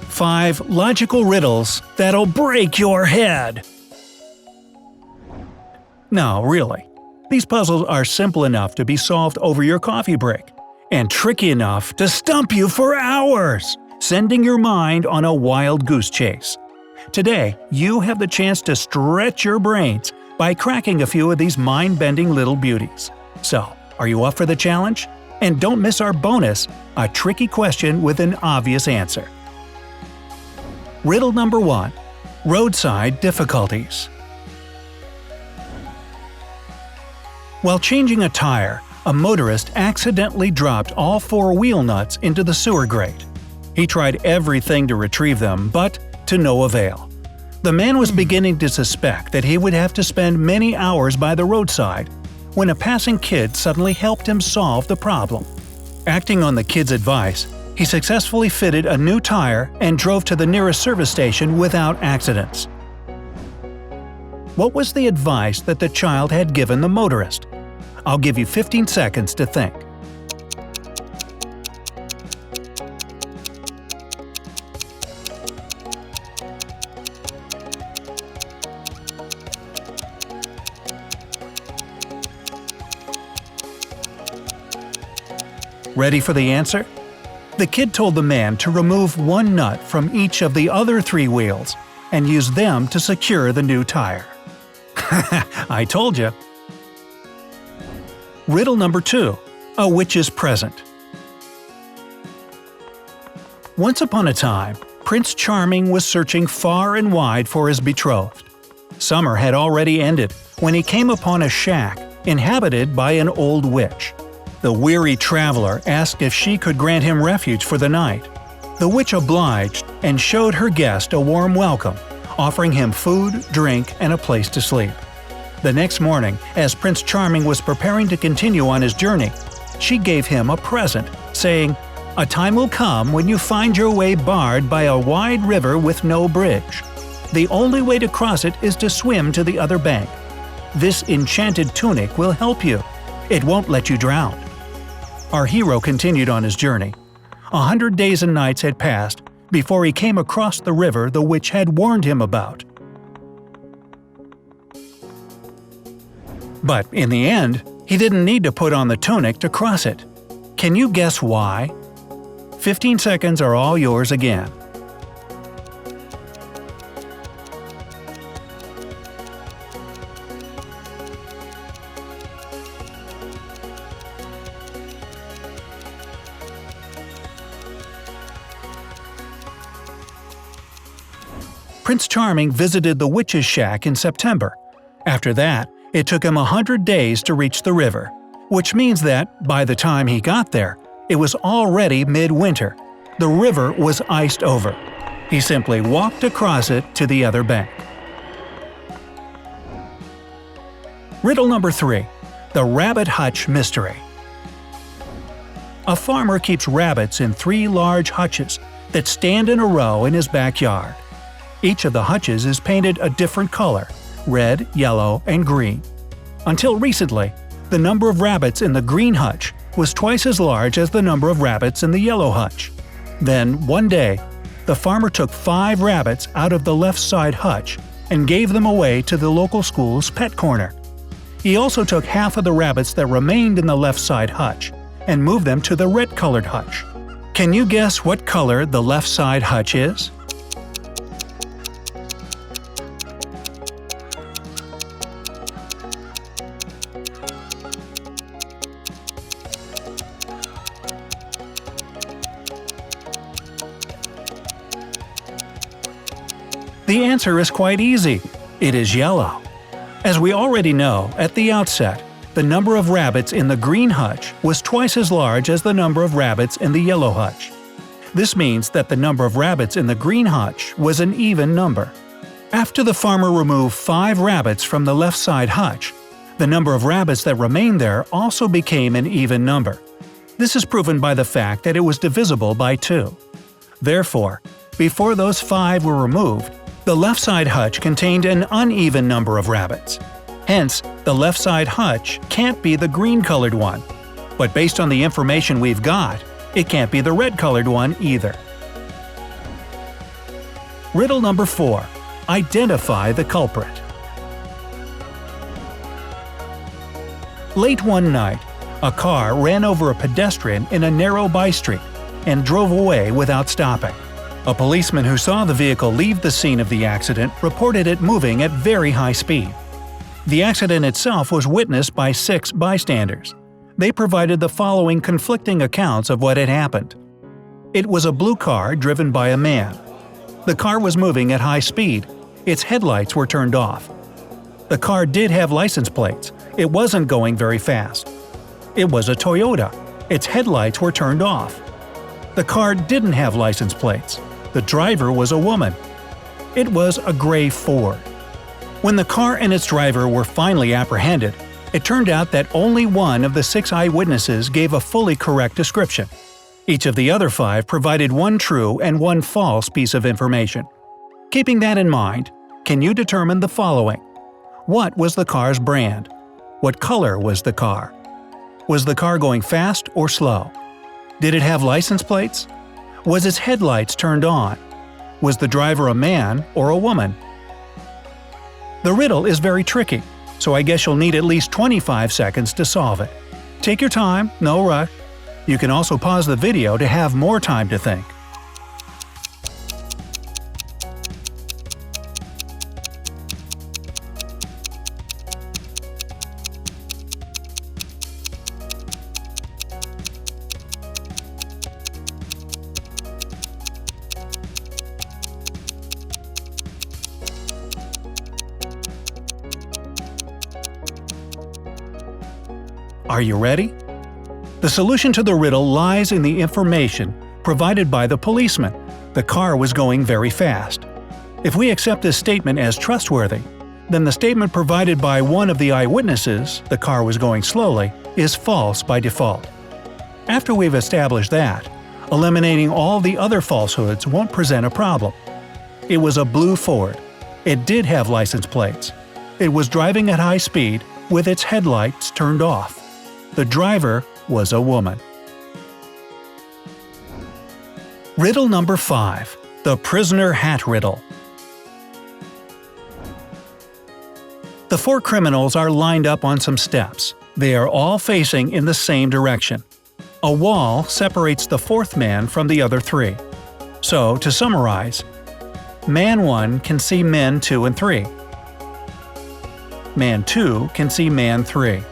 5 logical riddles that'll break your head. No, really. These puzzles are simple enough to be solved over your coffee break, and tricky enough to stump you for hours, sending your mind on a wild goose chase. Today, you have the chance to stretch your brains by cracking a few of these mind-bending little beauties. So, are you up for the challenge? And don't miss our bonus, a tricky question with an obvious answer. Riddle number 1. Roadside difficulties. While changing a tire, a motorist accidentally dropped all 4 wheel nuts into the sewer grate. He tried everything to retrieve them, but to no avail. The man was beginning to suspect that he would have to spend many hours by the roadside when a passing kid suddenly helped him solve the problem. Acting on the kid's advice, he successfully fitted a new tire and drove to the nearest service station without accidents. What was the advice that the child had given the motorist? I'll give you 15 seconds to think. Ready for the answer? The kid told the man to remove 1 nut from each of the other 3 wheels and use them to secure the new tire. I told you! Riddle number 2. A witch's present. Once upon a time, Prince Charming was searching far and wide for his betrothed. Summer had already ended when he came upon a shack inhabited by an old witch. The weary traveler asked if she could grant him refuge for the night. The witch obliged and showed her guest a warm welcome, offering him food, drink, and a place to sleep. The next morning, as Prince Charming was preparing to continue on his journey, she gave him a present, saying, "A time will come when you find your way barred by a wide river with no bridge. The only way to cross it is to swim to the other bank. This enchanted tunic will help you. It won't let you drown." Our hero continued on his journey. 100 days and nights had passed before he came across the river the witch had warned him about. But in the end, he didn't need to put on the tunic to cross it. Can you guess why? 15 seconds are all yours again. Prince Charming visited the witch's shack in September. After that, it took him 100 days to reach the river, which means that, by the time he got there, it was already midwinter. The river was iced over. He simply walked across it to the other bank. Riddle number 3. The Rabbit Hutch Mystery. A farmer keeps rabbits in 3 large hutches that stand in a row in his backyard. Each of the hutches is painted a different color – red, yellow, and green. Until recently, the number of rabbits in the green hutch was twice as large as the number of rabbits in the yellow hutch. Then, one day, the farmer took 5 rabbits out of the left side hutch and gave them away to the local school's pet corner. He also took half of the rabbits that remained in the left side hutch and moved them to the red-colored hutch. Can you guess what color the left side hutch is? The answer is quite easy. It is yellow. As we already know, at the outset, the number of rabbits in the green hutch was twice as large as the number of rabbits in the yellow hutch. This means that the number of rabbits in the green hutch was an even number. After the farmer removed 5 rabbits from the left side hutch, the number of rabbits that remained there also became an even number. This is proven by the fact that it was divisible by 2. Therefore, before those 5 were removed, the left side hutch contained an uneven number of rabbits. Hence, the left side hutch can't be the green-colored one. But based on the information we've got, it can't be the red-colored one either. Riddle number 4. Identify the culprit. Late one night, a car ran over a pedestrian in a narrow by-street and drove away without stopping. A policeman who saw the vehicle leave the scene of the accident reported it moving at very high speed. The accident itself was witnessed by 6 bystanders. They provided the following conflicting accounts of what had happened. It was a blue car driven by a man. The car was moving at high speed. Its headlights were turned off. The car did have license plates. It wasn't going very fast. It was a Toyota. Its headlights were turned off. The car didn't have license plates. The driver was a woman. It was a gray Ford. When the car and its driver were finally apprehended, it turned out that only one of the 6 eyewitnesses gave a fully correct description. Each of the other 5 provided one true and one false piece of information. Keeping that in mind, can you determine the following? What was the car's brand? What color was the car? Was the car going fast or slow? Did it have license plates? Was its headlights turned on? Was the driver a man or a woman? The riddle is very tricky, so I guess you'll need at least 25 seconds to solve it. Take your time, no rush. You can also pause the video to have more time to think. Are you ready? The solution to the riddle lies in the information provided by the policeman. The car was going very fast. If we accept this statement as trustworthy, then the statement provided by one of the eyewitnesses, the car was going slowly, is false by default. After we've established that, eliminating all the other falsehoods won't present a problem. It was a blue Ford. It did have license plates. It was driving at high speed with its headlights turned off. The driver was a woman. Riddle number 5. The prisoner hat riddle. The 4 criminals are lined up on some steps. They are all facing in the same direction. A wall separates the 4th man from the other 3. So, to summarize, Man 1 can see men 2 and 3. Man 2 can see Man 3.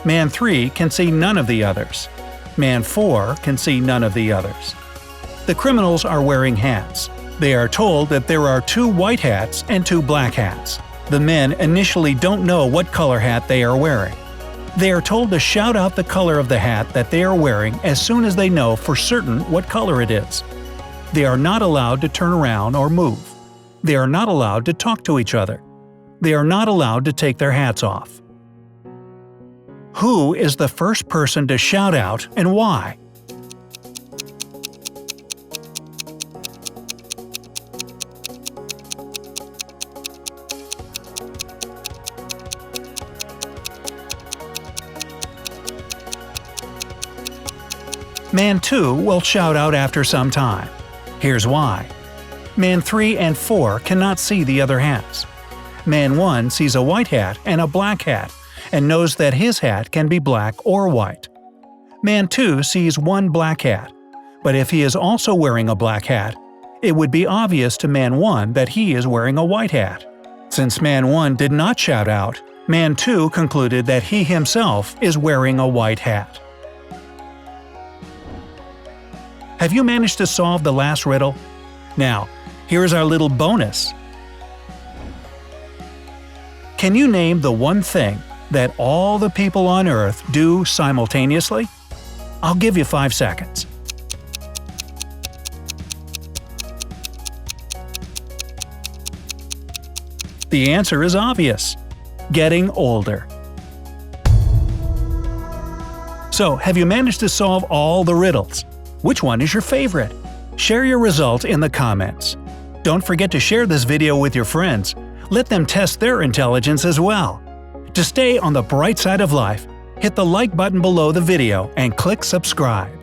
Man 3 can see none of the others. Man 4 can see none of the others. The criminals are wearing hats. They are told that there are 2 white hats and 2 black hats. The men initially don't know what color hat they are wearing. They are told to shout out the color of the hat that they are wearing as soon as they know for certain what color it is. They are not allowed to turn around or move. They are not allowed to talk to each other. They are not allowed to take their hats off. Who is the first person to shout out and why? Man 2 will shout out after some time. Here's why. Man 3 and 4 cannot see the other hats. Man 1 sees a white hat and a black hat, and knows that his hat can be black or white. Man 2 sees one black hat, but if he is also wearing a black hat, it would be obvious to Man 1 that he is wearing a white hat. Since Man 1 did not shout out, Man 2 concluded that he himself is wearing a white hat. Have you managed to solve the last riddle? Now, here's our little bonus. Can you name the one thing that all the people on Earth do simultaneously? I'll give you 5 seconds. The answer is obvious. Getting older. So, have you managed to solve all the riddles? Which one is your favorite? Share your result in the comments. Don't forget to share this video with your friends. Let them test their intelligence as well. To stay on the bright side of life, hit the like button below the video and click subscribe.